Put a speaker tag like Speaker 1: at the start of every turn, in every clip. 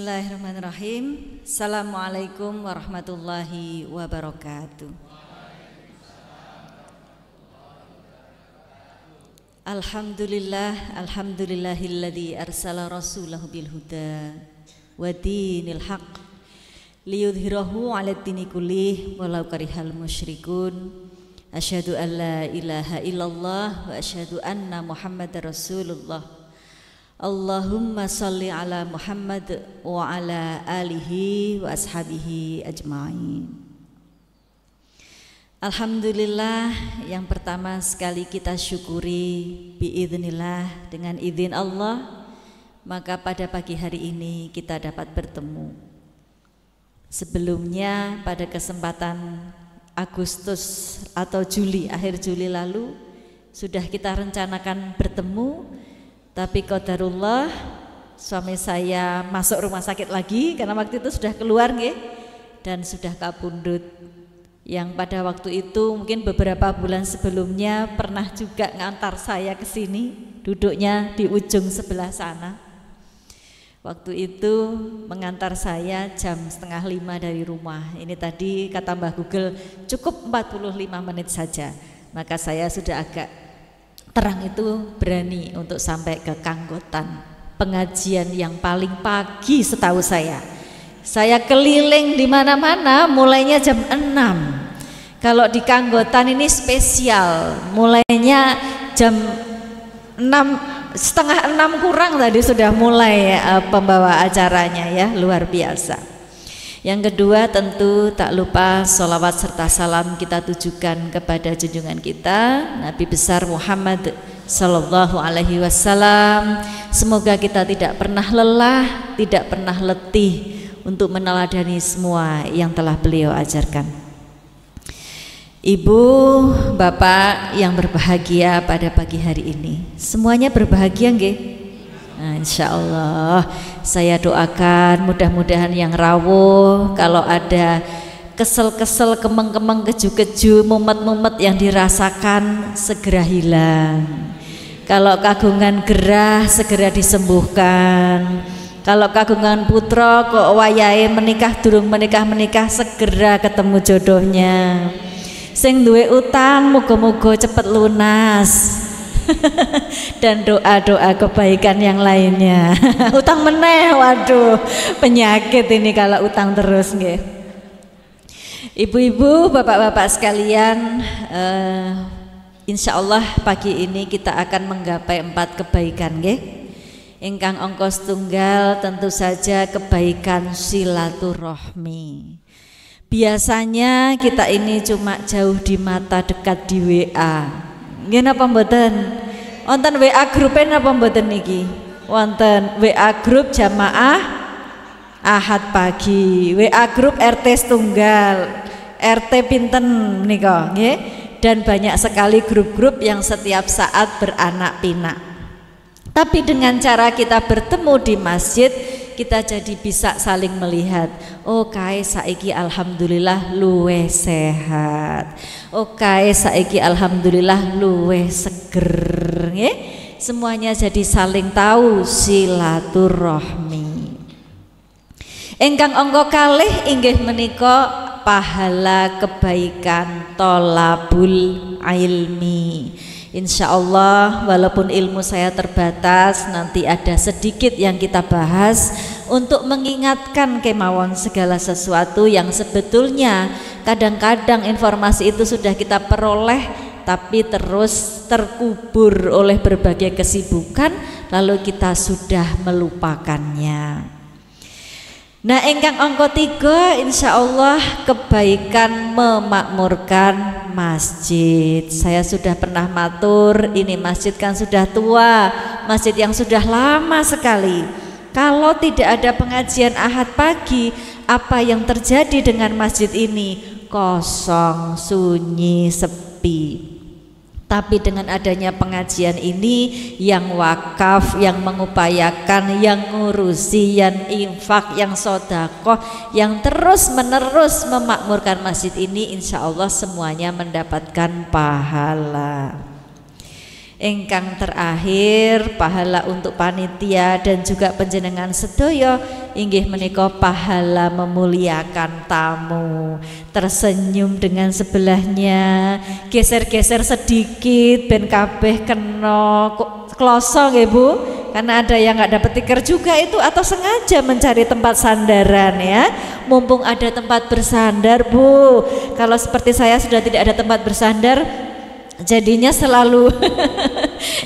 Speaker 1: Bismillahirrahmanirrahim. Assalamualaikum warahmatullahi wabarakatuh. Alhamdulillahilladzi arsala rasulahu bil huda wa dinil haqq liyudhhirahu 'alad dini kullih walau karihal musyrikun. Asyhadu an la ilaha illallah wa asyhadu anna Muhammadar Rasulullah. Allahumma salli ala Muhammad wa ala alihi wa ashabihi ajma'in. Alhamdulillah, yang pertama sekali kita syukuri biidznillah, dengan izin Allah, maka pada pagi hari ini kita dapat bertemu. Sebelumnya pada kesempatan Agustus atau Juli, akhir Juli lalu sudah kita rencanakan bertemu, tapi qadarullah suami saya masuk rumah sakit lagi karena waktu itu sudah keluar nggih, dan sudah kabundut. Yang pada waktu itu mungkin beberapa bulan sebelumnya pernah juga ngantar saya ke sini, duduknya di ujung sebelah sana. Waktu itu mengantar saya jam 4:30 dari rumah. Ini tadi kata Mbah Google cukup 45 menit saja. Maka saya sudah agak terang itu berani untuk sampai ke Kanggotan, pengajian yang paling pagi setahu saya. Saya keliling di mana-mana, mulainya jam 6. Kalau di Kanggotan ini spesial, mulainya jam 5:30 kurang tadi sudah mulai pembawa acaranya, ya, luar biasa. Yang kedua tentu tak lupa sholawat serta salam kita tujukan kepada junjungan kita Nabi besar Muhammad Sallallahu Alaihi Wasallam. Semoga kita tidak pernah lelah, tidak pernah letih untuk meneladani semua yang telah beliau ajarkan. Ibu, bapak yang berbahagia pada pagi hari ini, semuanya berbahagia nggih? Nah, insya Allah saya doakan mudah-mudahan yang rawuh, kalau ada kesel-kesel, kemeng-kemeng, keju-keju, mumet-mumet yang dirasakan segera hilang. Kalau kagungan gerah segera disembuhkan. Kalau kagungan putra kok wayahe menikah durung menikah segera ketemu jodohnya. Sing duwe utang muga-muga cepet lunas. Dan doa-doa kebaikan yang lainnya. Utang meneh, waduh, penyakit ini kalau utang terus nggih. Ibu-ibu, bapak-bapak sekalian, insya Allah pagi ini kita akan menggapai 4 kebaikan nggih. Ingkang angka setunggal tentu saja kebaikan silaturahmi. Biasanya kita ini cuma jauh di mata, dekat di WA. Nggih napa mboten? Wonten WA grupnya napa mboten niki? Wonten WA grup jamaah Ahad pagi, WA grup RT setunggal, RT pinten nika nggih, dan banyak sekali grup-grup yang setiap saat beranak pinak. Tapi dengan cara kita bertemu di masjid, kita jadi bisa saling melihat. Oh kae saiki alhamdulillah luweh sehat. Oh kae saiki alhamdulillah luweh seger, nggih. Semuanya jadi saling tahu silaturahmi. Ingkang angka kalih inggih menika pahala kebaikan tolabul ilmi. Insya Allah walaupun ilmu saya terbatas, nanti ada sedikit yang kita bahas untuk mengingatkan kemauan segala sesuatu yang sebetulnya kadang-kadang informasi itu sudah kita peroleh tapi terus terkubur oleh berbagai kesibukan, lalu kita sudah melupakannya. Nah, ingkang angka 3 insya Allah kebaikan memakmurkan masjid. Saya sudah pernah matur, ini masjid kan sudah tua, masjid yang sudah lama sekali. Kalau tidak ada pengajian Ahad pagi, apa yang terjadi dengan masjid ini? Kosong, sunyi, sepi. Tapi dengan adanya pengajian ini, yang wakaf, yang mengupayakan, yang ngurusi, yang infak, yang sodakoh, yang terus menerus memakmurkan masjid ini, insya Allah semuanya mendapatkan pahala. Ingkang terakhir pahala untuk panitia dan juga panjenengan sedaya inggih menika pahala memuliakan tamu. Tersenyum dengan sebelahnya, geser-geser sedikit ben kabeh kena kloso nggih Bu, karena ada yang nggak dapat tikar juga itu, atau sengaja mencari tempat sandaran ya, mumpung ada tempat bersandar Bu. Kalau seperti saya sudah tidak ada tempat bersandar, jadinya selalu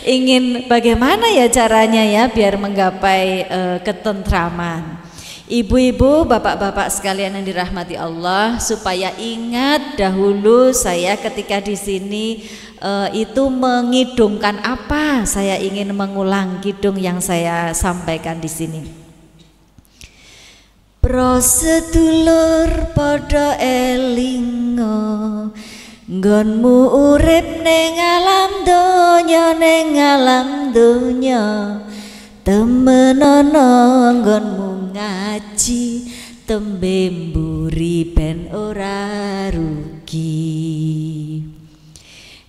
Speaker 1: ingin bagaimana ya caranya ya biar menggapai ketentraman. Ibu-ibu, bapak-bapak sekalian yang dirahmati Allah, supaya ingat dahulu saya ketika di sini itu mengidungkan apa, saya ingin mengulang kidung yang saya sampaikan di sini. Prosedulur podo elingo, nggonmu urip ning alam donya, ning alam donya, temenono nggonmu ngaji, tembe mburi ben ora rugi.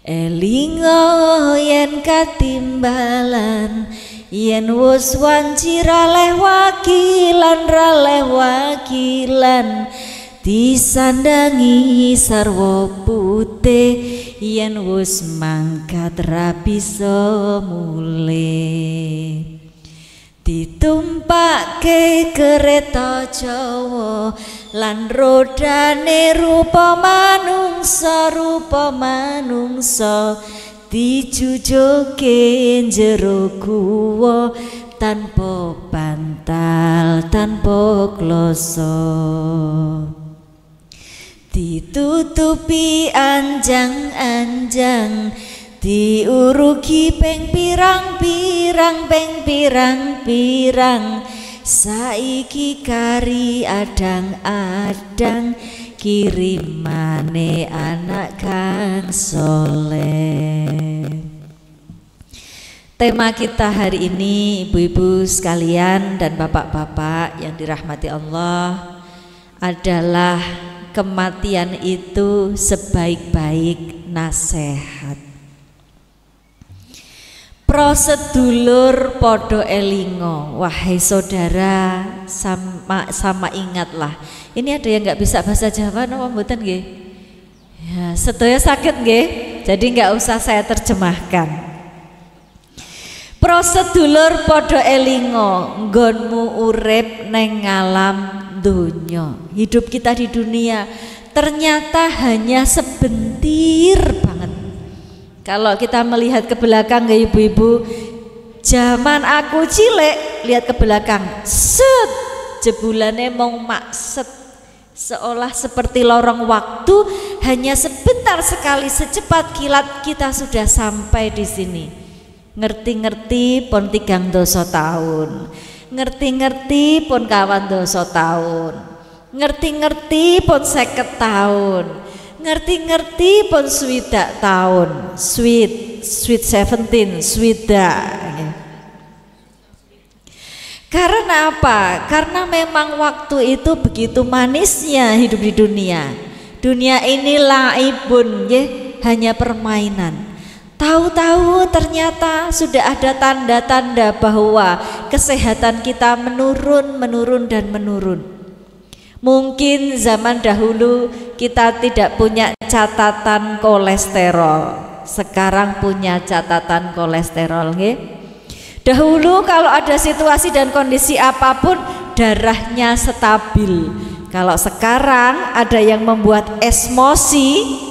Speaker 1: Elingo yen katimbalan, yen wis wanci raleh wakilan, raleh wakilan, disandangi sarwa putih, yen wis mangkat ra bisa mulih. Ditumpake kereta Jawa lan rodane rupa manungsa, rupa manungsa, dijujuke njero guwa tanpa bantal, tanpa kloso. Ditutupi anjang-anjang, diurugi ping pirang-pirang, ping pirang-pirang, saiki kari adang-adang, kirimane anak kang soleh. Tema kita hari ini ibu-ibu sekalian dan bapak-bapak yang dirahmati Allah adalah kematian itu sebaik-baik nasihat. Prosedulur podo elingo, wahai saudara, sama ingatlah. Ini ada yang nggak bisa bahasa Jawa, napa mboten nggih? Ya, sedaya sakit nggih, jadi nggak usah saya terjemahkan. Prosedulur podo elingo, nggonmu urip neng alam donya. Hidup kita di dunia ternyata hanya sebentir banget. Kalau kita melihat ke belakang ya ibu-ibu, zaman aku cilik lihat ke belakang, set jebulane mau makset, seolah seperti lorong waktu, hanya sebentar sekali, secepat kilat kita sudah sampai di sini. Ngerti-ngerti pun 3 tahun, ngerti-ngerti pun 2 tahun, ngerti-ngerti pun 50 tahun, ngerti-ngerti pun 20 tahun, sweet 17, swidak. Karena apa? Karena memang waktu itu begitu manisnya hidup di dunia. Dunia ini laibun, hanya permainan. Tahu-tahu ternyata sudah ada tanda-tanda bahwa kesehatan kita menurun dan menurun. Mungkin zaman dahulu kita tidak punya catatan kolesterol, sekarang punya catatan kolesterol, Dahulu kalau ada situasi dan kondisi apapun darahnya stabil. Kalau sekarang ada yang membuat emosi,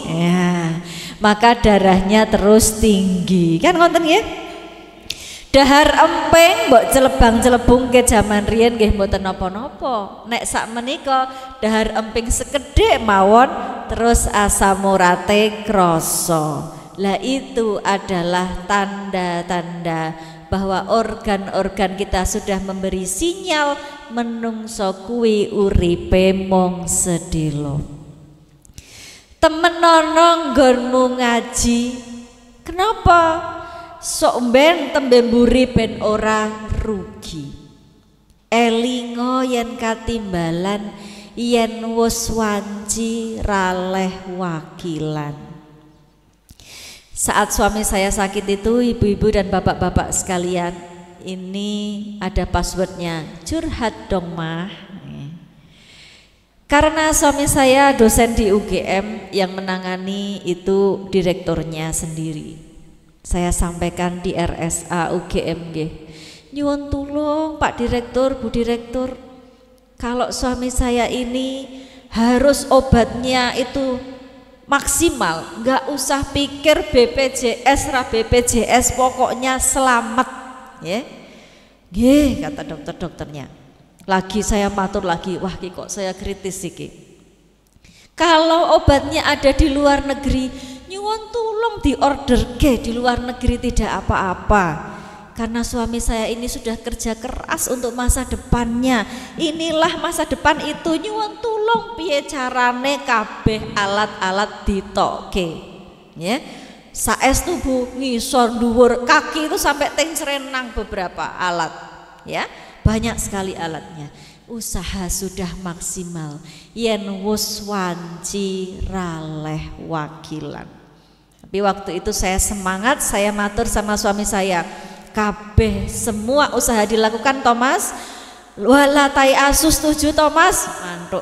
Speaker 1: ya, maka darahnya terus tinggi. Kan ngonten ya? Dahar empeng mbok celebang-celebung ke zaman riyen nggih mboten napa-napa. Nek sak menika dahar emping sekedhik mawon terus asam urate krasa. Lah itu adalah tanda-tanda bahwa organ-organ kita sudah memberi sinyal menungso kuwi uripe mung sedhela. Temenono nggonmu ngaji. Kenapa? Sok ben tembe mburi ben ora rugi. Elingo yen katimbalan, yen wis wanci raleh wakilan. Saat suami saya sakit itu, ibu-ibu dan bapak-bapak sekalian, ini ada passwordnya, curhat dong mah. Karena suami saya dosen di UGM, yang menangani itu direkturnya sendiri. Saya sampaikan di RSA UGM, nyuwun tulung Pak Direktur, Bu Direktur, kalau suami saya ini harus obatnya itu maksimal, nggak usah pikir BPJS ra BPJS, pokoknya selamat ya. Nggih, kata dokternya. Lagi saya matur lagi, wah kok saya kritis iki. Kalau obatnya ada di luar negeri, nyuwun tulung diorder di luar negeri, tidak apa-apa. Karena suami saya ini sudah kerja keras untuk masa depannya. Inilah masa depan itu, nyuwun tulung piye carane kabeh alat-alat ditoke. Ya. Saestu Bu, ngisor dhuwur kaki itu sampai teng serenang beberapa alat. Ya, banyak sekali alatnya. Usaha sudah maksimal. Yen wus wanci raleh wakilan. Tapi waktu itu saya semangat, saya matur sama suami saya. Kabeh semua usaha dilakukan Thomas, walatai asus 7 Thomas,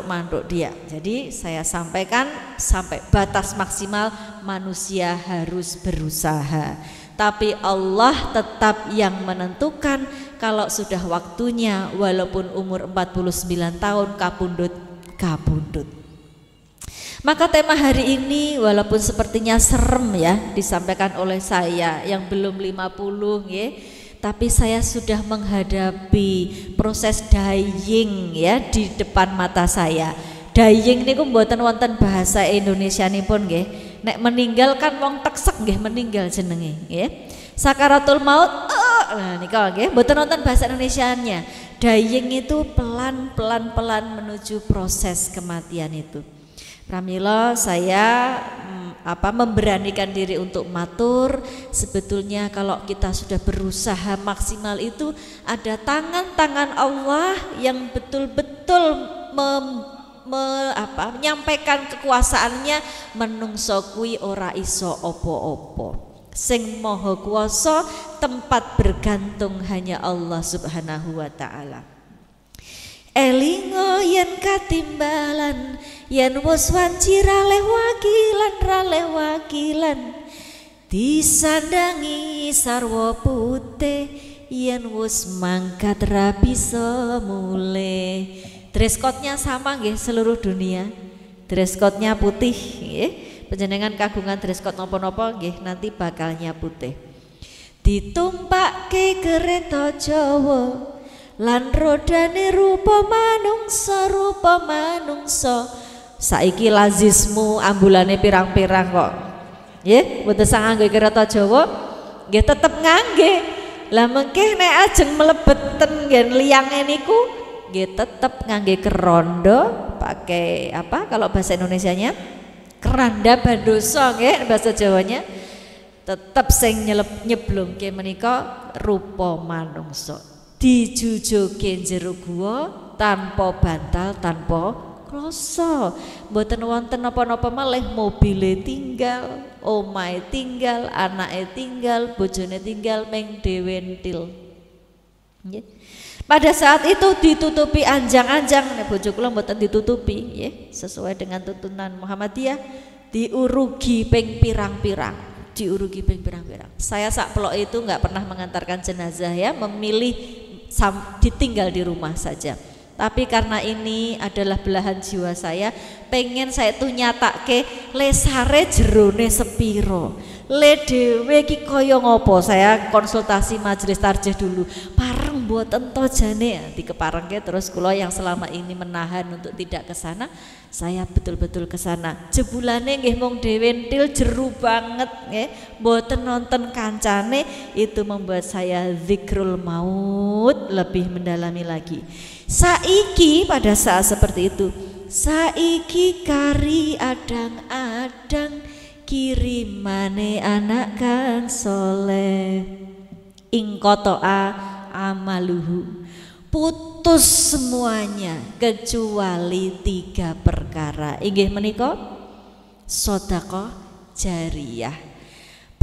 Speaker 1: mantuk dia. Jadi saya sampaikan sampai batas maksimal manusia harus berusaha, tapi Allah tetap yang menentukan kalau sudah waktunya, walaupun umur 49 tahun kabundut. Maka tema hari ini walaupun sepertinya serem ya disampaikan oleh saya yang belum 50 ya, tapi saya sudah menghadapi proses dying ya di depan mata saya. Dying niku mboten wonten bahasa Indonesia nipun nggih. Nek meninggal kan wong teksek nggih meninggal jenenge nggih. Sakaratul maut nah nika nggih mboten wonten bahasa Indonesianya. Dying itu pelan-pelan menuju proses kematian itu. Pramila saya memberanikan diri untuk matur, sebetulnya kalau kita sudah berusaha maksimal itu ada tangan-tangan Allah yang betul-betul menyampaikan kekuasaannya. Menungso kuwi ora iso opo-opo. Sing Maha Kuwasa, tempat bergantung hanya Allah Subhanahu wa taala. Elingo yen katimbalan, yen wis wanci raleh wakilan, disandangi sarwa putih, yen wis mangkat ra bisa mulih. Dress code-nya sama nggih seluruh dunia. Dress code-nya putih nggih. Panjenengan kagungan dress code napa-napa nggih nanti bakalnya putih. Ditumpakke kereta Jawa, lan rodane rupa manungsa. Saiki lazismu ambulane pirang-pirang kok. Nggih, mboten sang nganggo kereta Jawa, nggih tetep ngangge. Lah mengke nek ajeng mlebeten nggen liyange niku nggih tetep ngangge kerondo, pakai apa kalau bahasa Indonesianya? Keranda bandoso nggih bahasa Jawanya. Tetep sing nyeblongke menika rupa manungsa. Dijujuke jero guwa tanpa bantal, tanpa krasa. Mboten wonten napa-napa malih, mobile tinggal, omahe tinggal, anake tinggal, bojone tinggal, meng dhewe entil. Nggih. Pada saat itu ditutupi anjang-anjang, bojo kula mboten ditutupi nggih, sesuai dengan tuntunan Muhammadiyah, diurugi ping pirang-pirang. Saya sak pelok itu nggak pernah mengantarkan jenazah ya, memilih ditinggal di rumah saja. Tapi karena ini adalah belahan jiwa saya, pengen saya tuh nyatake lesare jerone sepiro, le dhewe ki kaya ngopo. Saya konsultasi majelis tarjih dulu, pareng mboten to jane dikeparengke. Terus kula yang selama ini menahan untuk tidak ke sana, saya betul-betul ke sana. Jebulane nggih mung dhewe entil jeru banget nggih, mboten nonton kancane. Itu membuat saya zikrul maut lebih mendalami lagi. Saiki pada saat seperti itu, saiki kari adang-adang kirimane anak kang soleh ing kotoa amaluhu, putus semuanya kecuali 3 perkara. Inggih menika sedekah jariyah.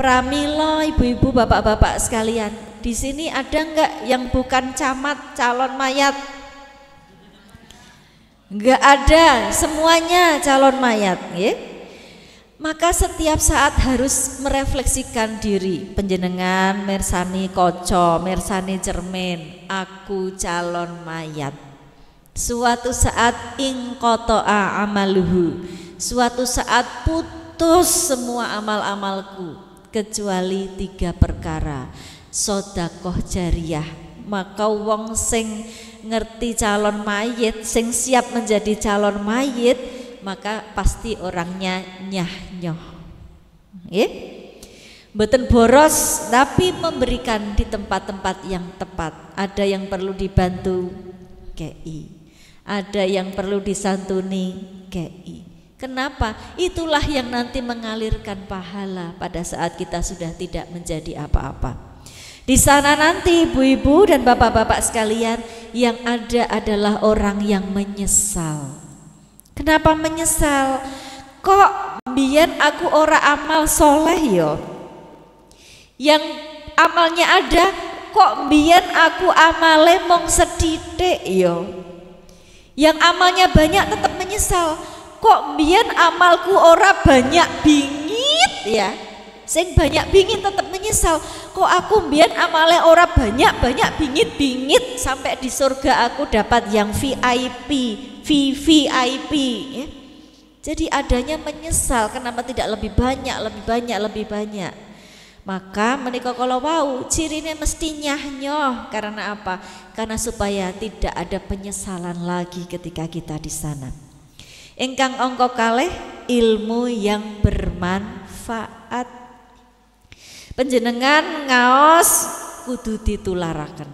Speaker 1: Pramila ibu-ibu bapak-bapak sekalian, di sini ada enggak yang bukan camat calon mayat? Enggak ada, semuanya calon mayat, ya. Maka setiap saat harus merefleksikan diri. Panjenengan mersani koco, mersani cermin, aku calon mayat. Suatu saat ingqata'a amaluhu, suatu saat putus semua amal-amalku kecuali 3 perkara. Sedekah jariyah. Maka wong sing ngerti calon mayit, sing siap menjadi calon mayit, maka pasti orangnya nyah-nyoh. Ya? Mboten boros tapi memberikan di tempat-tempat yang tepat. Ada yang perlu dibantu, KI. Ada yang perlu disantuni, KI. Kenapa? Itulah yang nanti mengalirkan pahala pada saat kita sudah tidak menjadi apa-apa. Di sana nanti ibu-ibu dan bapak-bapak sekalian, yang ada adalah orang yang menyesal. Kenapa menyesal? Kok mbiyen aku ora amal soleh yo? Yang amalnya ada, kok mbiyen aku amale mong sedidik yo? Yang amalnya banyak tetap menyesal. Kok mbiyen amalku ora banyak bingit ya? Sing banyak bingit tetap menyesal. Kok aku mbiyen amale ora banyak bingit sampai di surga aku dapat yang VIP, VVIP ya. Jadi adanya menyesal, kenapa tidak lebih banyak. Maka menika kalau wau cirine mesti nyah-nyoh. Karena apa? Karena supaya tidak ada penyesalan lagi ketika kita di sana. Ingkang angka kalih, ilmu yang bermanfaat. Panjenengan ngaos kudu ditularaken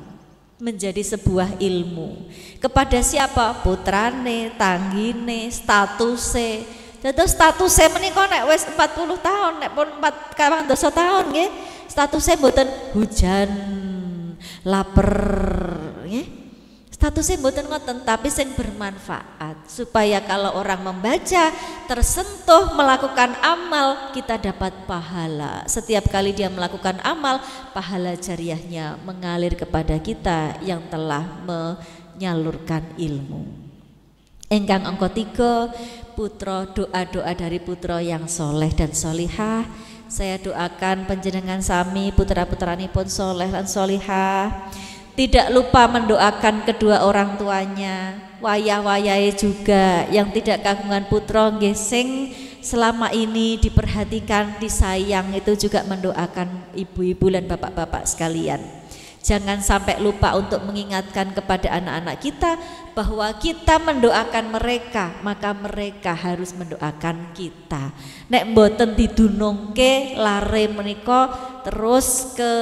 Speaker 1: menjadi sebuah ilmu. Kepada siapa? Putrane, tanggine, statuse. Dados statuse menika nek wis 40 tahun, nek pun 40 tahun nggih, statuse mboten hujan, lapar nggih. Statusnya mboten ngoten, tapi sing bermanfaat supaya kalau orang membaca tersentuh melakukan amal, kita dapat pahala. Setiap kali dia melakukan amal, pahala jariyahnya mengalir kepada kita yang telah menyalurkan ilmu. Ingkang angka 3, putra, doa-doa dari putra yang soleh dan solihah. Saya doakan panjenengan sami putra-putranipun soleh dan solihah. Tidak lupa mendoakan kedua orang tuanya, wayah-wayahe juga yang tidak kagungan putra nggih sing selama ini diperhatikan, disayang, itu juga mendoakan ibu-ibu dan bapak-bapak sekalian. Jangan sampai lupa untuk mengingatkan kepada anak-anak kita bahwa kita mendoakan mereka, maka mereka harus mendoakan kita. Nek mboten didunungke lare menika terus ke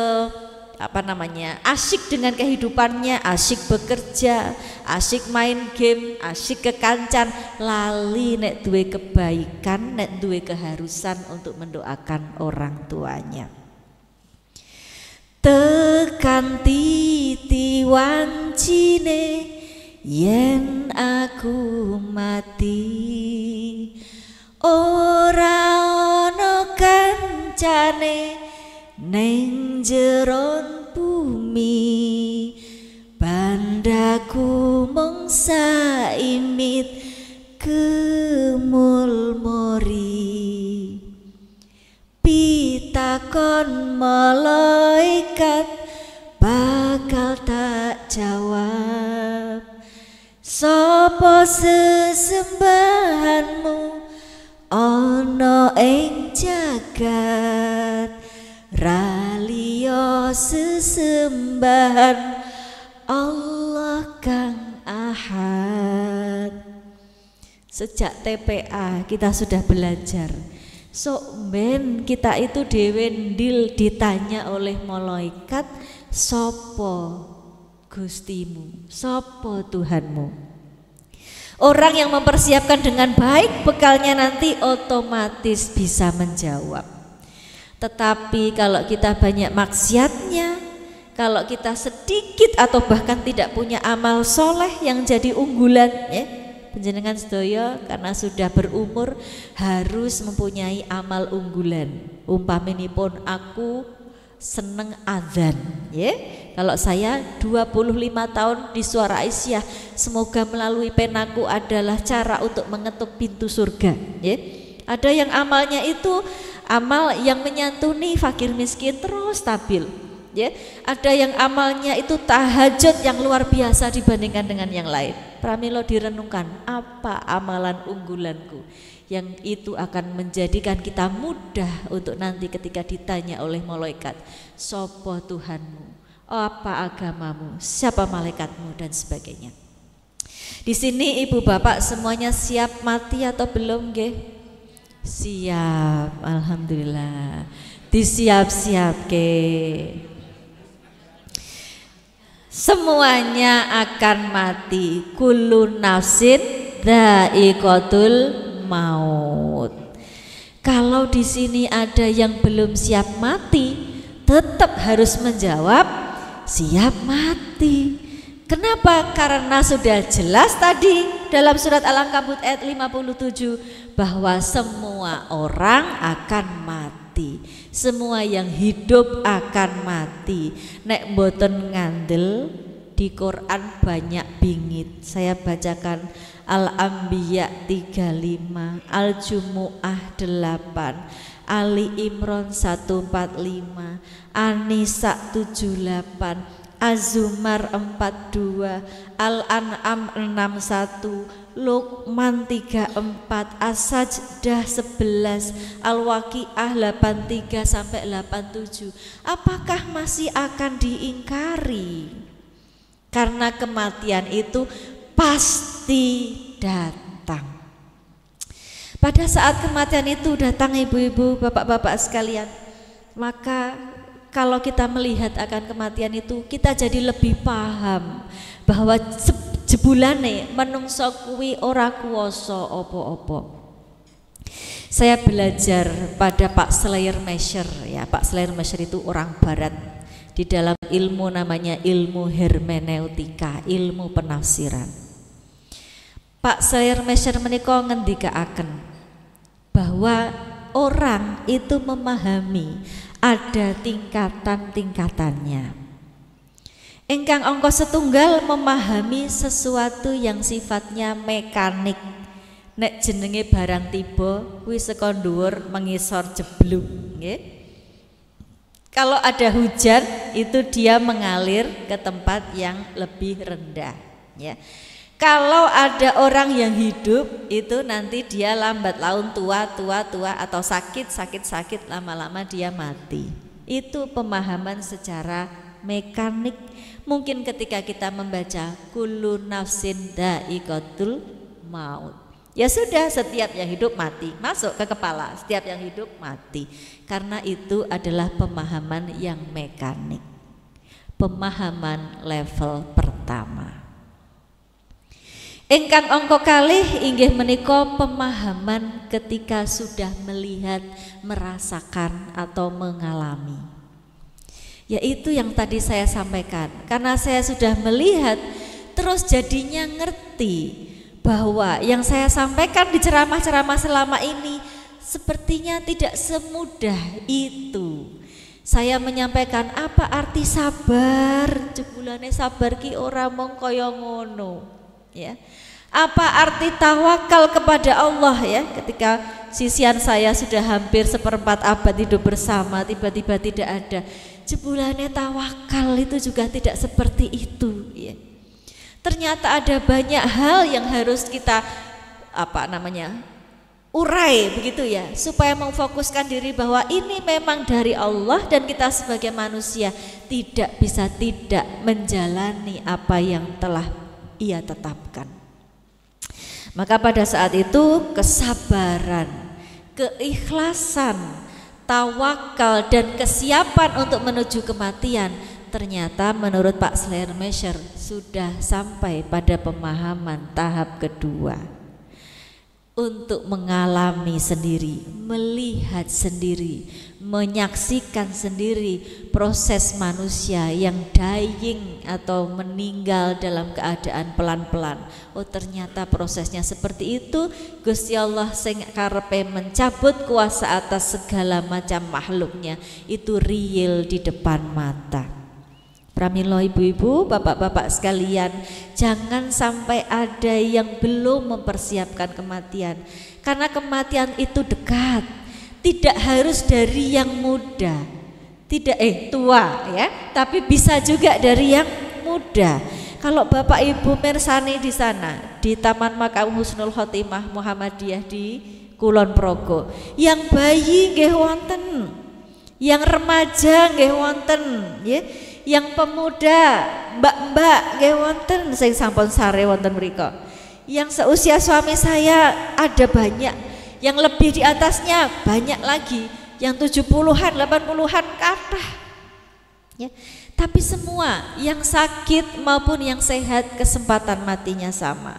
Speaker 1: asyik dengan kehidupannya, asyik bekerja, asyik main game, asyik kekancan, lali nek duwe kebaikan, nek duwe keharusan untuk mendoakan orang tuanya. Tekan titi wancine yen aku mati, ora ono kancane neng jeron bumi, bandaku mung saimit kemul mori, pitakon malaikat bakal tak jawab, sapa sesembahanmu ana ing jagat, raliyo sesembahan Allah kang ahad. Sejak TPA kita sudah belajar. Sok ben kita itu dhewe ndil ditanya oleh malaikat, sopo Gustimu, sopo Tuhanmu. Orang yang mempersiapkan dengan baik bekalnya nanti otomatis bisa menjawab. Tetapi kalau kita banyak maksiatnya, kalau kita sedikit atau bahkan tidak punya amal soleh yang jadi unggulan, ya, Panjenengan sedaya karena sudah berumur harus mempunyai amal unggulan. Umpaminipun aku seneng adzan, ya. Kalau saya 25 tahun di Suara Aisyah, semoga melalui penaku adalah cara untuk mengetuk pintu surga, ya. Ada yang amalnya itu amal yang menyantuni fakir miskin terus stabil, ya. Ada yang amalnya itu tahajud yang luar biasa dibandingkan dengan yang lain. Pramila direnungkan, apa amalan unggulanku yang itu akan menjadikan kita mudah untuk nanti ketika ditanya oleh malaikat, sopo Tuhanmu, apa agamamu, siapa malaikatmu, dan sebagainya. Di sini ibu bapak semuanya siap mati atau belum, nggih? Siap, alhamdulillah. Disiap-siap ke. Semuanya akan mati. Kullu nafsin dha'iqatul maut. Kalau di sini ada yang belum siap mati, tetap harus menjawab siap mati. Kenapa? Karena sudah jelas tadi dalam surat Al-Ankabut ayat 57 bahwa semua orang akan mati. Semua yang hidup akan mati. Nek mboten ngandel di Quran banyak bingit. Saya bacakan Al-Anbiya 35, Al-Jumu'ah 8, Ali Imran 145, An-Nisa 78, Az-Zumar 42, Al-An'am 61, Luqman 34, As-Sajdah 11, Al-Waqiah 83 sampai 87. Apakah masih akan diingkari? Karena kematian itu pasti datang. Pada saat kematian itu datang ibu-ibu, bapak-bapak sekalian, maka kalau kita melihat akan kematian itu, kita jadi lebih paham bahwa jebulane menungso kuwi ora kuwasa apa-apa. Saya belajar pada Pak Schleiermacher, ya. Pak Schleiermacher itu orang barat. Di dalam ilmu namanya ilmu hermeneutika, ilmu penafsiran. Pak Schleiermacher menika ngendikaaken bahwa orang itu memahami ada tingkatan-tingkatannya. Ingkang angka setunggal memahami sesuatu yang sifatnya mekanik. Nek jenenge barang tiba kuwi saka dhuwur mengisor jebluk, nggih. Kalau ada hujan itu dia mengalir ke tempat yang lebih rendah, ya. Kalau ada orang yang hidup itu nanti dia lambat laun tua atau sakit lama-lama dia mati. Itu pemahaman secara mekanik. Mungkin ketika kita membaca kullu nafsin dha'iqatul maut, ya sudah, setiap yang hidup mati, masuk ke kepala, setiap yang hidup mati. Karena itu adalah pemahaman yang mekanik, pemahaman level pertama. Ingkang angka kalih inggih menika pemahaman ketika sudah melihat, merasakan atau mengalami. Yaitu yang tadi saya sampaikan. Karena saya sudah melihat, terus jadinya ngerti bahwa yang saya sampaikan di ceramah-ceramah selama ini sepertinya tidak semudah itu. Saya menyampaikan apa arti sabar, jebulane sabar ki ora mung kaya ngono. Ya. Apa arti tawakal kepada Allah, ya? Ketika sisian saya sudah hampir seperempat abad hidup bersama, tiba-tiba tidak ada. Jebulane tawakal itu juga tidak seperti itu, ya. Ternyata ada banyak hal yang harus kita urai begitu, ya, supaya memfokuskan diri bahwa ini memang dari Allah dan kita sebagai manusia tidak bisa tidak menjalani apa yang telah Ia tetapkan. Maka pada saat itu kesabaran, keikhlasan, tawakal dan kesiapan untuk menuju kematian ternyata menurut Pak Schleiermacher sudah sampai pada pemahaman tahap kedua. untuk mengalami sendiri, melihat sendiri, menyaksikan sendiri proses manusia yang dying atau meninggal dalam keadaan pelan-pelan. Oh ternyata prosesnya seperti itu. Gusti Allah sing karepe mencabut kuasa atas segala macam makhluknya itu real di depan mata. Pramila ibu-ibu, bapak-bapak sekalian, jangan sampai ada yang belum mempersiapkan kematian, karena kematian itu dekat. Tidak harus dari yang muda, tidak tua ya, tapi bisa juga dari yang muda. Kalau bapak ibu mirsani di sana di Taman Makam Husnul Khotimah Muhammadiyah di Kulon Progo, yang bayi nggih wonten, yang remaja nggih wonten, ya. Yang pemuda, mbak-mbak nggih wonten sing sampun sare wonten mriku. Yang seusia suami saya ada banyak, yang lebih di atasnya banyak lagi, yang 70-an, 80-an kathah. Ya. Tapi semua yang sakit maupun yang sehat kesempatan matinya sama.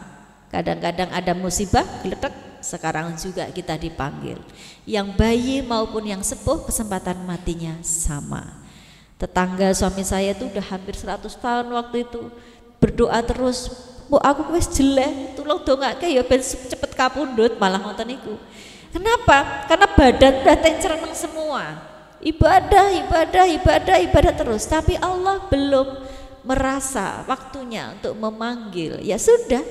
Speaker 1: Kadang-kadang ada musibah, geletek, sekarang juga kita dipanggil. Yang bayi maupun yang sepuh kesempatan matinya sama. Tetangga suami saya itu udah hampir 100 tahun waktu itu berdoa terus, "Bu, aku wis jelek, tulung dongake ya ben cepet kapundhut," malah ngoten niku. Kenapa? Karena badan udah tencereneng semua. Ibadah terus, tapi Allah belum merasa waktunya untuk memanggil. Ya sudah,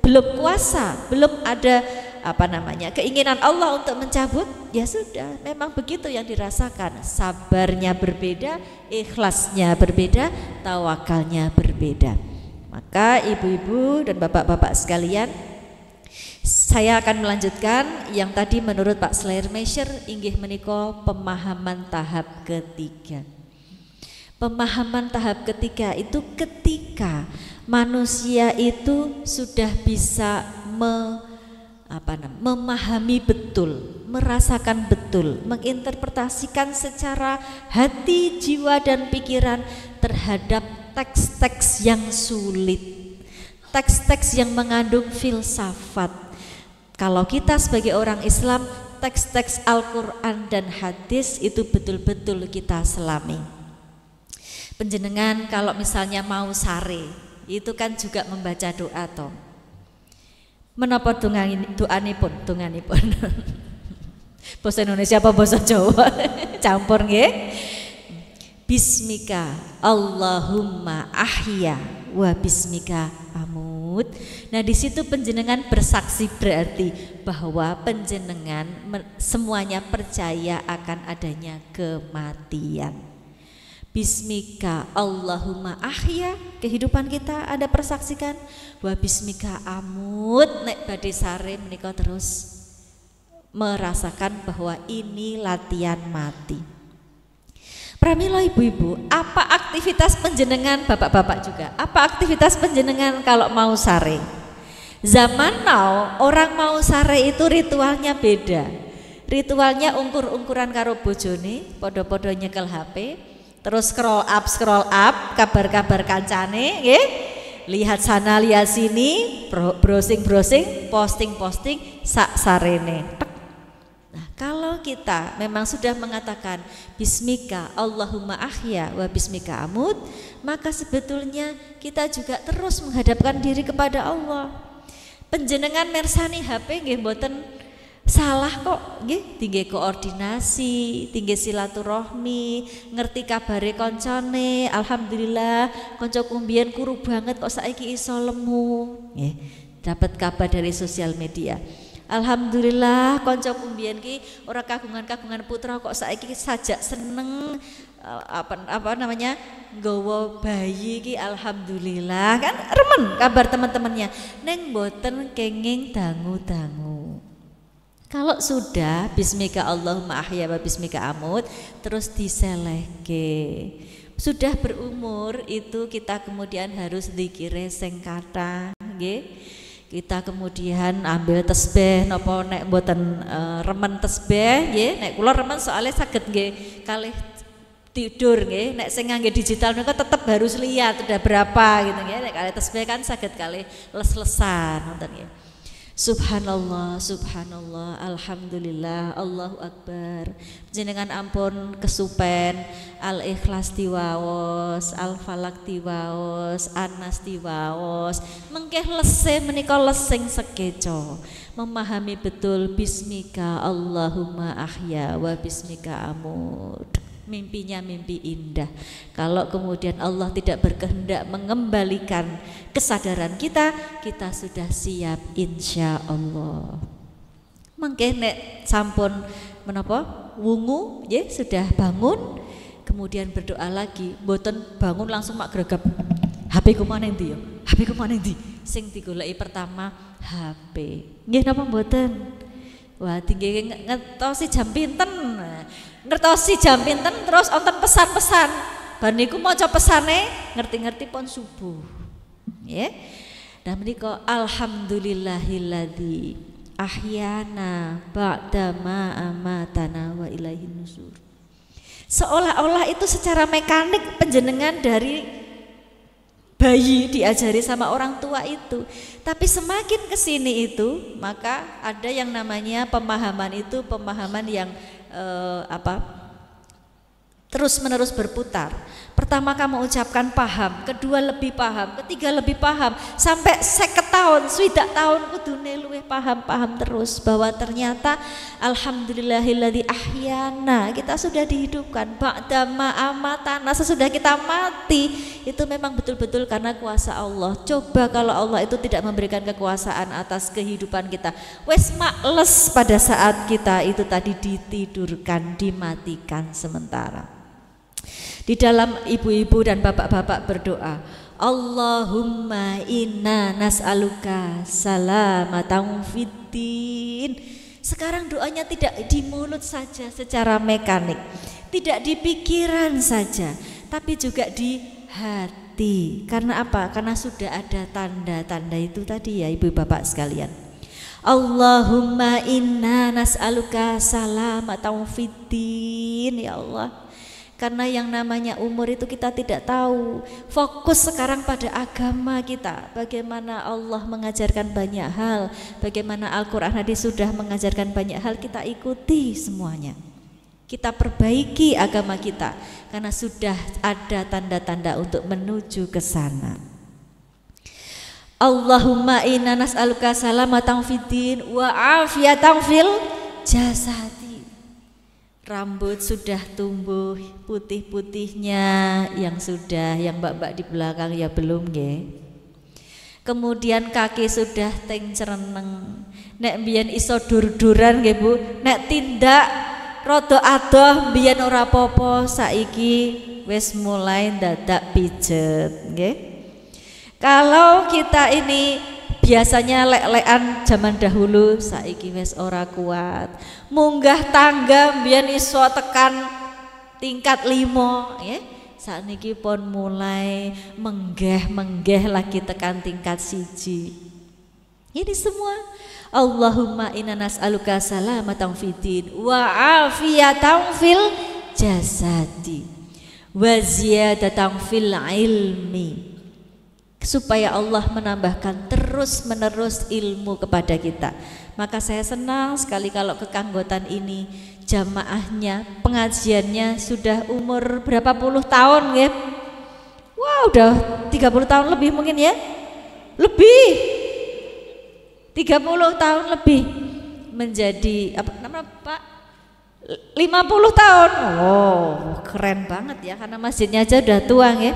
Speaker 1: belum kuasa, belum ada keinginan Allah untuk mencabut. Ya sudah, memang begitu yang dirasakan. Sabarnya berbeda, ikhlasnya berbeda, tawakalnya berbeda. Maka ibu-ibu dan bapak-bapak sekalian, saya akan melanjutkan yang tadi menurut Pak Schleiermacher inggih menika pemahaman tahap ketiga. Pemahaman tahap ketiga itu ketika manusia itu sudah bisa memahami betul, merasakan betul, menginterpretasikan secara hati, jiwa dan pikiran terhadap teks-teks yang sulit, teks-teks yang mengandung filsafat. Kalau kita sebagai orang Islam, teks-teks Al-Quran dan hadis itu betul-betul kita selami. Penjenengan kalau misalnya mau sare, itu kan juga membaca doa toh. Menapa doanipun? Bahasa Indonesia apa bahasa Jawa? Campur nggih. Bismika Allahumma ahya wa bismika amut. Nah di situ penjenengan bersaksi berarti bahwa penjenengan semuanya percaya akan adanya kematian. Bismika Allahumma ahya, kehidupan kita ada persaksikan. Wa bismika amut, nek badhe sare menika terus merasakan bahwa ini latihan mati. Pramila ibu-ibu, apa aktivitas penjenengan, bapak-bapak juga, apa aktivitas penjenengan kalau mau sare? Zaman now orang mau sare itu ritualnya beda. Ritualnya ungkur-ungkuran karo bojone, podo-podo nyekel HP, terus scroll up kabar-kabar kancane, nggih. Lihat sana lihat sini, browsing, posting sak sarene. Nah, kalau kita memang sudah mengatakan bismika Allahumma ahya wa bismika amut, maka sebetulnya kita juga terus menghadapkan diri kepada Allah. Panjenengan mirsani HP nggih mboten salah kok, nggih, tinggi koordinasi, tinggi silaturahmi, ngerti kabare koncone, alhamdulillah koncoku mbiyen kuru banget kok saiki iso lemu, nggih, dapat kabar dari sosial media. Alhamdulillah koncoku mbiyen ki ora kagungan-kagungan putra kok saiki sajak seneng nggawa bayi ki, alhamdulillah kan remen kabar teman-temannya, neng boten kenging dangu-dangu. Kalau sudah bismika Allahumma ahya wa bismika amut terus diselehke. Sudah berumur itu kita kemudian harus dzikire sing kathah, nggih. Kita kemudian ambil tasbih napa nek mboten remen tasbih nggih, nek kula remen soalnya saged nggih kalih tidur nggih, nek sing ngangge digital niku tetep harus lihat udah berapa gitu nggih. Nek kalih tasbih kan saged kalih les-lesan ngoten nggih. Subhanallah, subhanallah, alhamdulillah, Allahu Akbar. Jenengan ampun kesupen, Al-Ikhlas diwaos, Al-Falak diwaos, An-Nas diwaos. Mengkeh lese menika lesing sekeco. Memahami betul bismika Allahumma ahya wa bismika amut. Mimpinya mimpi indah. Kalau kemudian Allah tidak berkehendak mengembalikan kesadaran kita, kita sudah siap insya Allah. Mangke nek sampun menapa wungu, ya sudah bangun, kemudian berdoa lagi, mboten bangun langsung mak gregap. HP ku mana ndi ya? HP ku mana ndi? Sing digoleki pertama HP. Nggih napa mboten? Wah, tinggi ngertosi jam pinten. Ngertosi jam pinten terus wonten pesan-pesan. Bar niku maca pesane ngerti-ngerti pon subuh. Nggih. Nah menika alhamdulillahilladzi ahyana ba'da ma amatana wa ilaihin nusur. Seolah-olah itu secara mekanik penjenengan dari bayi diajari sama orang tua itu. Tapi semakin kesini itu, maka ada yang namanya pemahaman itu pemahaman yang terus menerus berputar. Pertama kamu ucapkan paham, kedua lebih paham, ketiga lebih paham, sampai 50 tahun, 20 tahun kudune luwih paham terus bahwa ternyata alhamdulillahilladzi ahyana, kita sudah dihidupkan ba'da ma amatana, sesudah kita mati. Itu memang betul-betul karena kuasa Allah. Coba kalau Allah itu tidak memberikan kekuasaan atas kehidupan kita, wes makles pada saat kita itu tadi ditidurkan, dimatikan sementara. Di dalam ibu-ibu dan bapak-bapak berdoa, Allahumma inna nas'aluka salamatan fiddin. Sekarang doanya tidak di mulut saja secara mekanik, tidak di pikiran saja, tapi juga di hati. Karena apa? Karena sudah ada tanda-tanda itu tadi ya ibu bapak sekalian. Allahumma inna nas'aluka salamatan fiddin. Ya Allah, karena yang namanya umur itu kita tidak tahu. Fokus sekarang pada agama kita. Bagaimana Allah mengajarkan banyak hal, bagaimana Al-Quran hadis sudah mengajarkan banyak hal, kita ikuti semuanya. Kita perbaiki agama kita karena sudah ada tanda-tanda untuk menuju ke sana. Allahumma inna nas'aluka salamatan fiddin wa afiyatan fil jasad. Rambut sudah tumbuh putih-putihnya, yang sudah, yang mbak-mbak di belakang ya belum nggih. Kemudian kaki sudah teng cereneng. Nek mbiyen iso dur-duran nggih Bu, nek tindak rada adoh mbiyen ora apa-apa, saiki wis mulai dadak pijet nggih. Kalau kita ini biasanya lek-lekan zaman dahulu, saiki wis ora kuat. Munggah tangga mbiyen iso tekan tingkat 5 ya. Sakniki pun mulai menggeh lagi tekan tingkat 1. Ini semua Allahumma inna nas'aluka salamatan fiddin wa afiyatan fil jasadi wa ziyadatan fil ilmi, supaya Allah menambahkan terus-menerus ilmu kepada kita. Maka saya senang sekali kalau kekanggotan ini jamaahnya, pengajiannya sudah umur berapa puluh tahun ya? Wah, udah 30 tahun lebih mungkin ya? Lebih 30 tahun lebih menjadi apa namanya Pak? 50 tahun. Oh, keren banget ya, karena masjidnya aja udah tua ya.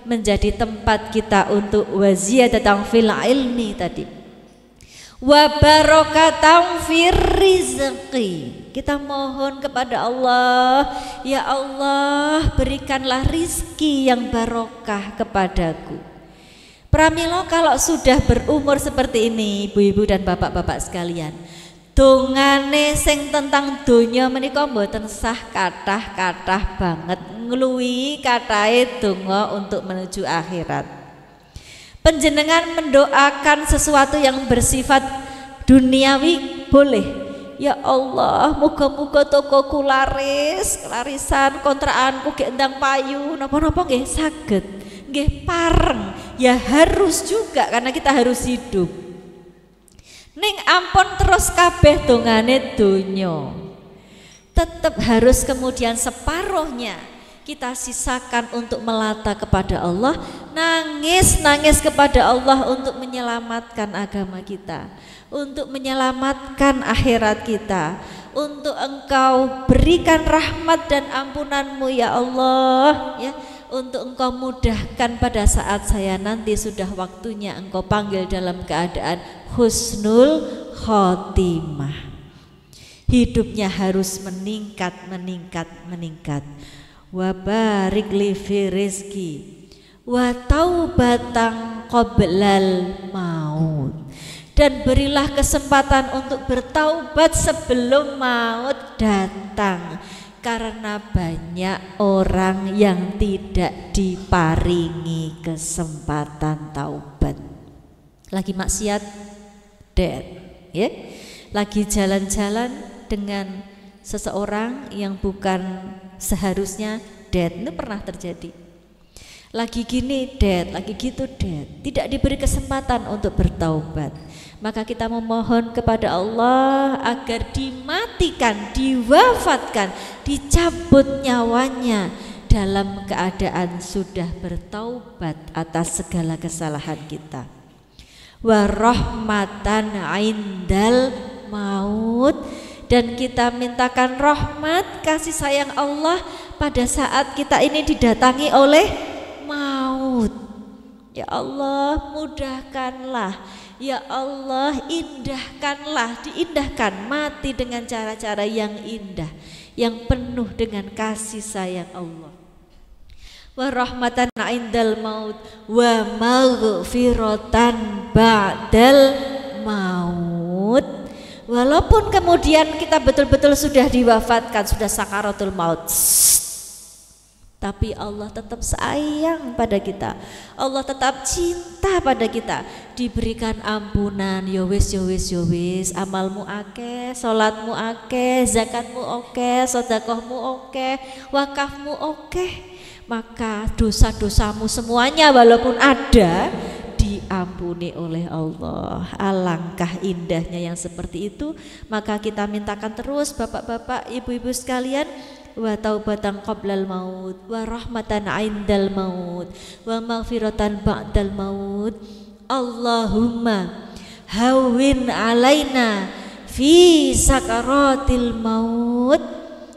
Speaker 1: Menjadi tempat kita untuk waziyadatan fil ilmi tadi, wa barakatan fir rizqi. Kita mohon kepada Allah, ya Allah berikanlah rizki yang barokah kepadaku. Pramila kalau sudah berumur seperti ini ibu-ibu dan bapak-bapak sekalian, dongane sing tentang donya menika mboten sah kathah-kathah banget, ngluwi kathahe donga untuk menuju akhirat. Panjenengan mendoakan sesuatu yang bersifat duniawi boleh. Ya Allah, muga-muga tokoku larisan kontrakanku gek ndang payu napa-napa nggih saged. Nggih pareng, ya harus juga karena kita harus hidup. ning ampun terus kabeh dongane donya. Tetap harus kemudian separuhnya kita sisakan untuk melata kepada Allah, nangis kepada Allah untuk menyelamatkan agama kita, untuk menyelamatkan akhirat kita, untuk Engkau berikan rahmat dan ampunanmu ya Allah, ya, untuk Engkau mudahkan pada saat saya nanti sudah waktunya Engkau panggil dalam keadaan husnul khotimah. Hidupnya harus meningkat. Wa barik li fi rizki wa taubatan qoblal maut, dan berilah kesempatan untuk bertaubat sebelum maut datang, karena banyak orang yang tidak diparingi kesempatan taubat. Lagi maksiat, dead, ya, lagi jalan-jalan dengan seseorang yang bukan seharusnya, dead. Itu pernah terjadi. Lagi gini dead, lagi gitu dead, tidak diberi kesempatan untuk bertaubat. Maka kita memohon kepada Allah agar dimatikan, diwafatkan, dicabut nyawanya dalam keadaan sudah bertaubat atas segala kesalahan kita. Wa rahmatan indal maut, dan kita mintakan rahmat kasih sayang Allah pada saat kita ini didatangi oleh maut. Ya Allah, mudahkanlah, ya Allah, diindahkan mati dengan cara-cara yang indah, yang penuh dengan kasih sayang Allah. Wa rahmatan indal maut wa maghfiratan ba'dal maut. Walaupun kemudian kita betul-betul sudah diwafatkan, sudah sakaratul maut, tapi Allah tetap sayang pada kita, Allah tetap cinta pada kita. Diberikan ampunan, ya wis, amalmu akeh, salatmu akeh, zakatmu oke, sedekahmu oke, wakafmu oke, maka dosa-dosamu semuanya walaupun ada diampuni oleh Allah. Alangkah indahnya yang seperti itu. Maka kita mintakan terus bapak-bapak, ibu-ibu sekalian, wa taubatan qoblal maut wa rahmatan indal maut wa maghfiratan ba'dal maut. Allahumma hawin alaina fi sakaratil maut.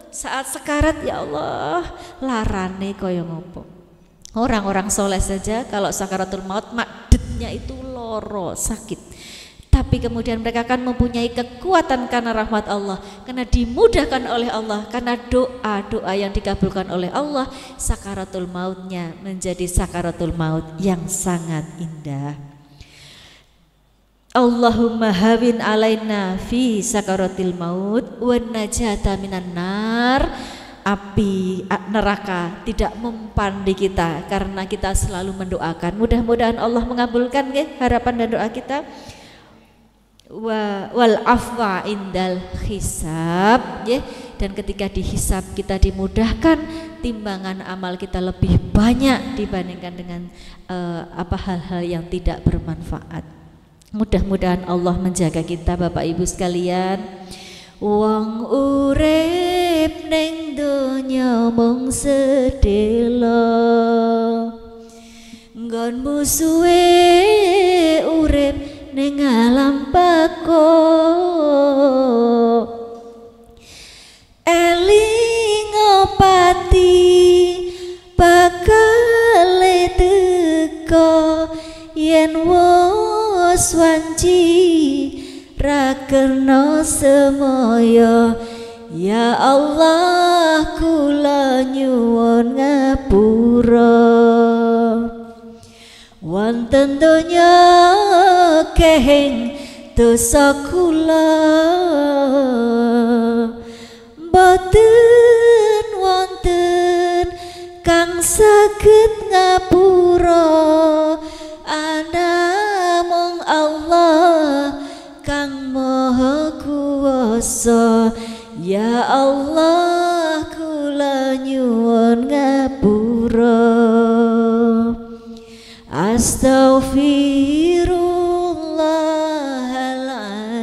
Speaker 1: Saat sekarat ya Allah, larane kaya ngopo. Orang-orang soleh saja kalau sakaratul maut makdetnya itu loro, sakit. Tapi kemudian mereka akan mempunyai kekuatan karena rahmat Allah, karena dimudahkan oleh Allah, karena doa-doa yang dikabulkan oleh Allah. Sakaratul mautnya menjadi sakaratul maut yang sangat indah. Allahumma hawin alaina fi sakaratil maut wa najata minan nar. Api neraka tidak mempan di kita karena kita selalu mendoakan. Mudah-mudahan Allah mengabulkan harapan dan doa kita. Wal afwa indal hisab, ya. Dan ketika dihisab kita dimudahkan, timbangan amal kita lebih banyak dibandingkan dengan hal-hal yang tidak bermanfaat. Mudah-mudahan Allah menjaga kita Bapak Ibu sekalian. Wong urip ning donya mung sedhela, nggonmu suwe urip ning alam bako. Eling pati bakal teka yen wis wanci ra kena semoyo. Ya Allah kula nyuwun ngapura, wonten donya kehing dosa kula, boten wonten kang saged ngapura. Namung Allah kang maha kuwasa. Ya Allah kula nyuwun ngapura. Astaghfirullahaladzim.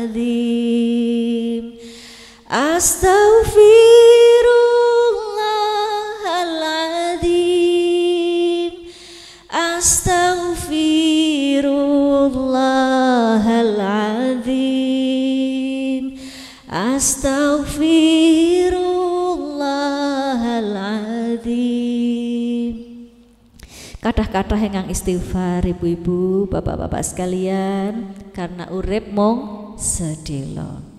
Speaker 1: Astaghfirullahaladzim, astaghfirullahaladzim, astaghfirullahaladzim. Kathah-kathah ingkang istighfar ibu-ibu, bapak-bapak sekalian, karena urip mung sedelo.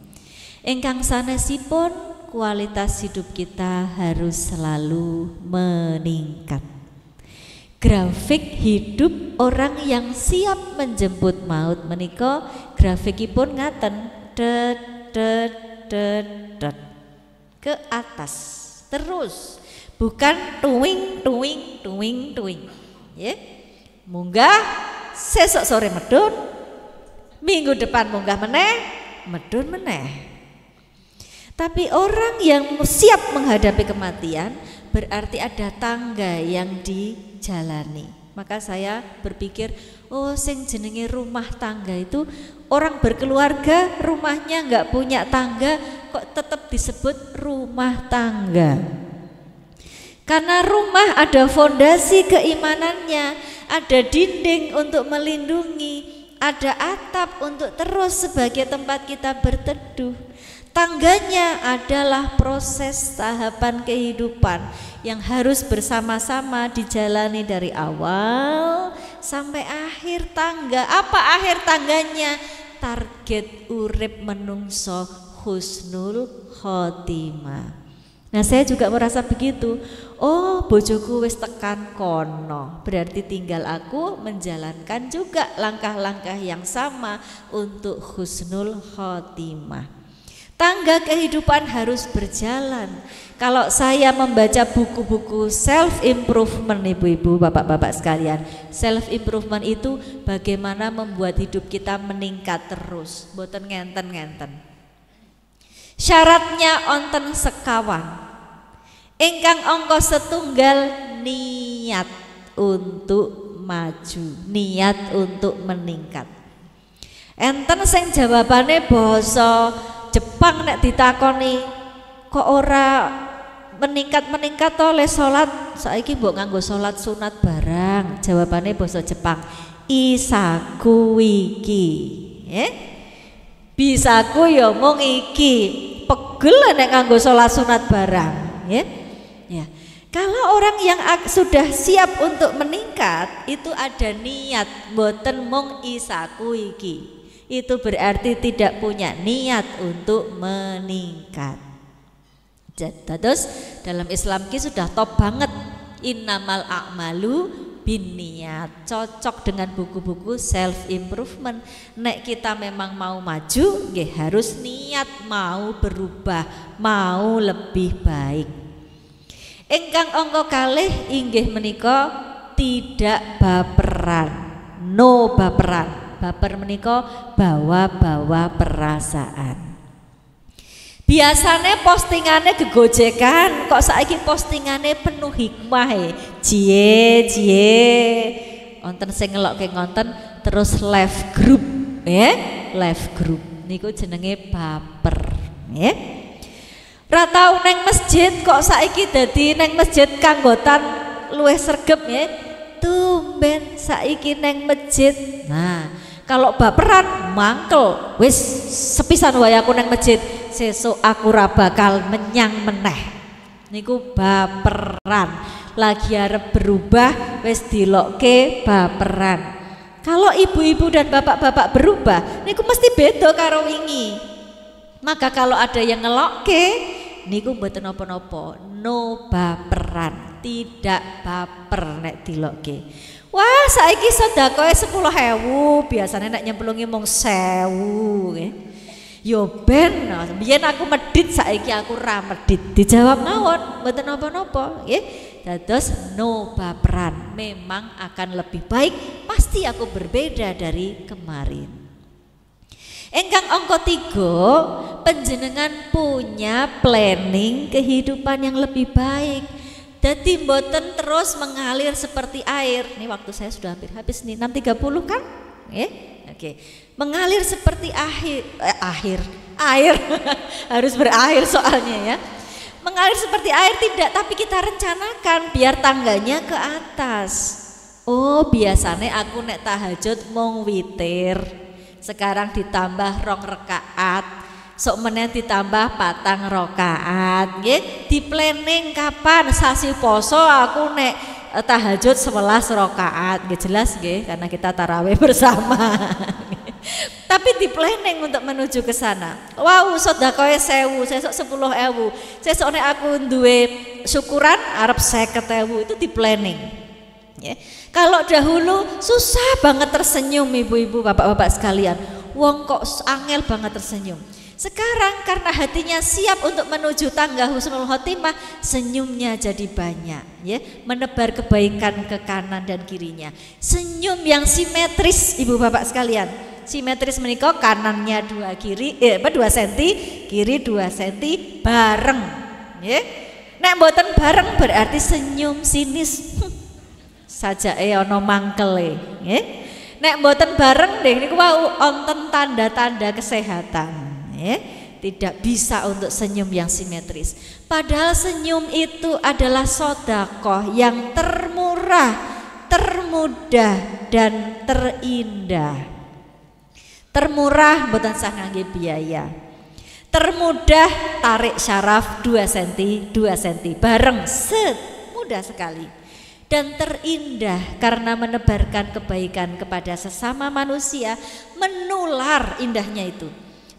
Speaker 1: Ingkang sanesipun kualitas hidup kita harus selalu meningkat. Grafik hidup orang yang siap menjemput maut menika grafikipun ngaten det ke atas terus, bukan tuwing ya. Munggah sesok sore medun, minggu depan munggah meneh, medun meneh. Tapi orang yang siap menghadapi kematian berarti ada tangga yang dijalani. Maka saya berpikir, oh sing jenenge rumah tangga itu orang berkeluarga rumahnya nggak punya tangga kok tetap disebut rumah tangga. Karena rumah ada fondasi keimanannya, ada dinding untuk melindungi, ada atap untuk terus sebagai tempat kita berteduh. Tangganya adalah proses tahapan kehidupan yang harus bersama-sama dijalani dari awal sampai akhir tangga. Apa akhir tangganya? Target urip menungso husnul khotimah. Nah saya juga merasa begitu. Oh bojoku wis tekan kono, berarti tinggal aku menjalankan juga langkah-langkah yang sama untuk husnul khotimah. Tangga kehidupan harus berjalan. Kalau saya membaca buku-buku self improvement ibu-ibu, bapak-bapak sekalian, self improvement itu bagaimana membuat hidup kita meningkat terus, boten ngenten-ngenten. Syaratnya onten sekawan. Ingkang angka setunggal niat untuk maju, niat untuk meningkat. Enten sing jawabane basa Jepang nek ditakoni kok ora meningkat oleh salat saiki mbok nganggo salat sunat barang. Jawabane basa Jepang isaku iki. Bisaku ya mung iki. Pegel nek nganggo salat sunat barang, ya. Kalau orang yang sudah siap untuk meningkat itu ada niat, mboten mung isaku iki. Itu berarti tidak punya niat untuk meningkat. Terus dalam Islam ki sudah top banget, innamal a'malu binniyat, cocok dengan buku-buku self improvement. Nek kita memang mau maju, nggih harus niat mau berubah, mau lebih baik. Ingkang angka kalih inggih menika tidak baperan, no baperan. Baper menika bawa-bawa perasaan. Biasanya postingannya gegojekan, kok saiki postingannya penuh hikmah cie. Wonten sing ngelokke ngonten terus live group, live group niku jenenge baper, Ra tau neng masjid kok saiki dadi neng masjid kanggotan luwih sregep tumben saiki neng masjid. Nah, kalau baperan mangkel wis sepisan wae aku nang masjid, sesuk aku ora bakal menyang meneh. Niku baperan. Lagi arep berubah wis dilokke baperan. Kalau ibu-ibu dan bapak-bapak berubah niku mesti beda karo wingi. Maka kalau ada yang ngelokke niku mboten napa-napa, no baperan, tidak baper nek dilokke. Wah saiki sedakoe 10.000, biasanya nek nyemplungi mung 1.000 Yo ben, biyen aku medit saiki aku ra medit. Dijawab mawon, mboten napa-napa, nggih. Dados no baperan, memang akan lebih baik, pasti aku berbeda dari kemarin. Engkang angka 3, panjenengan punya planning kehidupan yang lebih baik. Jadi mboten terus mengalir seperti air. Ini waktu saya sudah hampir habis nih, 6.30 kan? Oke. Mengalir seperti air harus berair soalnya ya. Mengalir seperti air tidak, tapi kita rencanakan biar tangganya ke atas. Oh biasanya aku nek tahajud mau witir, sekarang ditambah 2 rakaat, sok meneh ditambah 4 rakaat, nggih. Di planning kapan sasi poso aku nek tahajud 11 rakaat, nggih jelas nggih karena kita tarawih bersama. Tapi di planning untuk menuju ke sana. Wow, sedekah 1000, sesuk 10.000. Sesuk nek aku duwe syukuran arep 50.000 itu di planning. Ya. Kalau dahulu susah banget tersenyum ibu-ibu, bapak-bapak sekalian. Wong kok angel banget tersenyum. Sekarang karena hatinya siap untuk menuju tangga husnul khotimah, senyumnya jadi banyak, ya, menebar kebaikan ke kanan dan kirinya. Senyum yang simetris, ibu bapak sekalian. Simetris menika kanannya 2 cm, kiri 2 cm bareng, ya. Nek mboten bareng berarti senyum sinis. Sajake ana mangkele, nggih. Nek mboten bareng nggih niku wonten tanda-tanda kesehatan. Tidak bisa untuk senyum yang simetris. Padahal senyum itu adalah sedekah yang termurah, termudah dan terindah. Termurah mboten sah ngangge biaya. Termudah tarik syaraf 2 cm bareng set, mudah sekali. Dan terindah karena menebarkan kebaikan kepada sesama manusia, menular indahnya itu.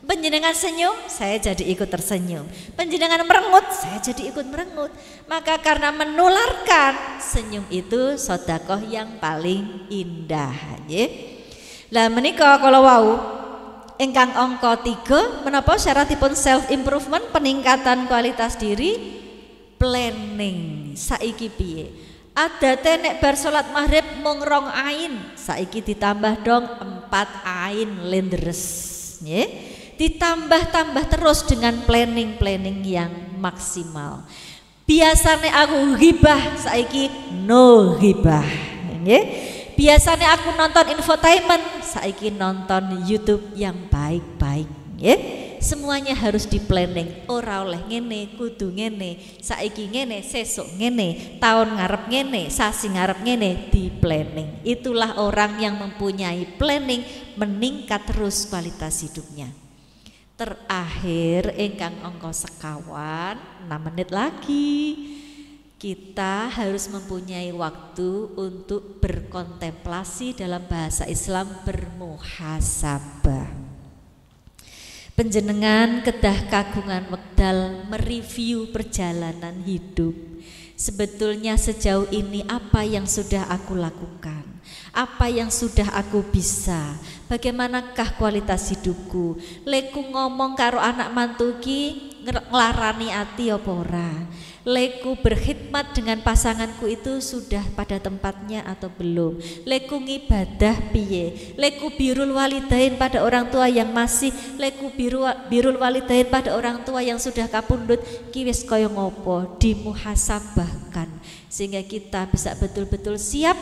Speaker 1: Panjenengan senyum, saya jadi ikut tersenyum. Panjenengan merengut, saya jadi ikut merengut. Maka karena menularkan, senyum itu sedekah yang paling indah, nggih. Lah menika kala wau ingkang angka 3 menapa syaratipun self improvement, peningkatan kualitas diri, planning. Saiki piye? Adate nek bar salat maghrib mung 2 ain, saiki ditambah dong 4 ain lenderes, nggih. Ditambah-tambah terus dengan planning yang maksimal. Biasanya aku ghibah, saiki no ghibah, nggih. Biasanya aku nonton infotainment, saiki nonton YouTube yang baik-baik, nggih. Semuanya harus di planning. Ora oleh ngene, kudu ngene, saiki ngene, sesuk ngene, tahun ngarep ngene, sasi ngarep ngene, di planning. Itulah orang yang mempunyai planning, meningkat terus kualitas hidupnya. Terakhir ingkang angka 6 menit lagi. Kita harus mempunyai waktu untuk berkontemplasi, dalam bahasa Islam bermuhasabah. Panjenengan kedah kagungan wekdal mereview perjalanan hidup. Sebetulnya sejauh ini apa yang sudah aku lakukan? Apa yang sudah aku bisa? Bagaimanakah kualitas hidupku? Leku ngomong karo anak mantuki nglarani ati apa ora? Leku berkhidmat dengan pasanganku itu sudah pada tempatnya atau belum? Leku ngibadah piye? Leku birrul walidain pada orang tua yang masih, leku birrul walidain pada orang tua yang sudah kapundhut ki wis kaya ngopo? Dimuhasabahkan sehingga kita bisa betul-betul siap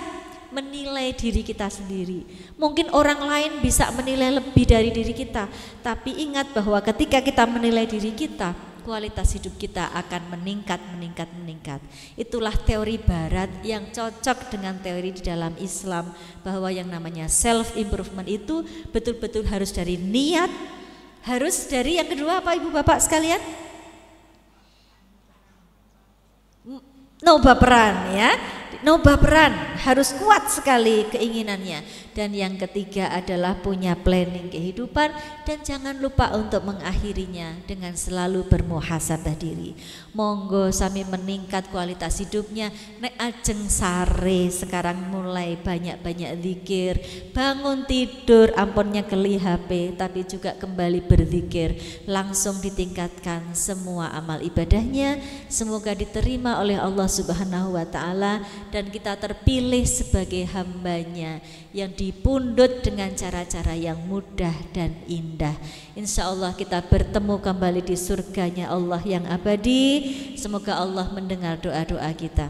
Speaker 1: menilai diri kita sendiri. Mungkin orang lain bisa menilai lebih dari diri kita, tapi ingat bahwa ketika kita menilai diri kita, kualitas hidup kita akan meningkat. Itulah teori barat yang cocok dengan teori di dalam Islam, bahwa yang namanya self improvement itu betul-betul harus dari niat, harus dari yang kedua apa ibu bapak sekalian? Baperan ya. Baperan harus kuat sekali keinginannya. Dan yang ketiga adalah punya planning kehidupan, dan jangan lupa untuk mengakhirinya dengan selalu bermuhasabah diri. Monggo sami meningkat kualitas hidupnya. Nek ajeng sare sekarang mulai banyak-banyak zikir. Bangun tidur ampunnya keli HP, tapi juga kembali berzikir. Langsung ditingkatkan semua amal ibadahnya. Semoga diterima oleh Allah Subhanahu wa ta'ala, dan kita terpilih sebagai hambanya yang dipundhut dengan cara-cara yang mudah dan indah. Insya Allah kita bertemu kembali di surganya Allah yang abadi. Semoga Allah mendengar doa-doa kita.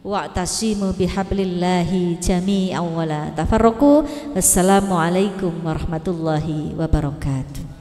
Speaker 1: Wa'tasimu bihablillahi jami'an wa la tafarraqu. Wassalamualaikum warahmatullahi wabarakatuh.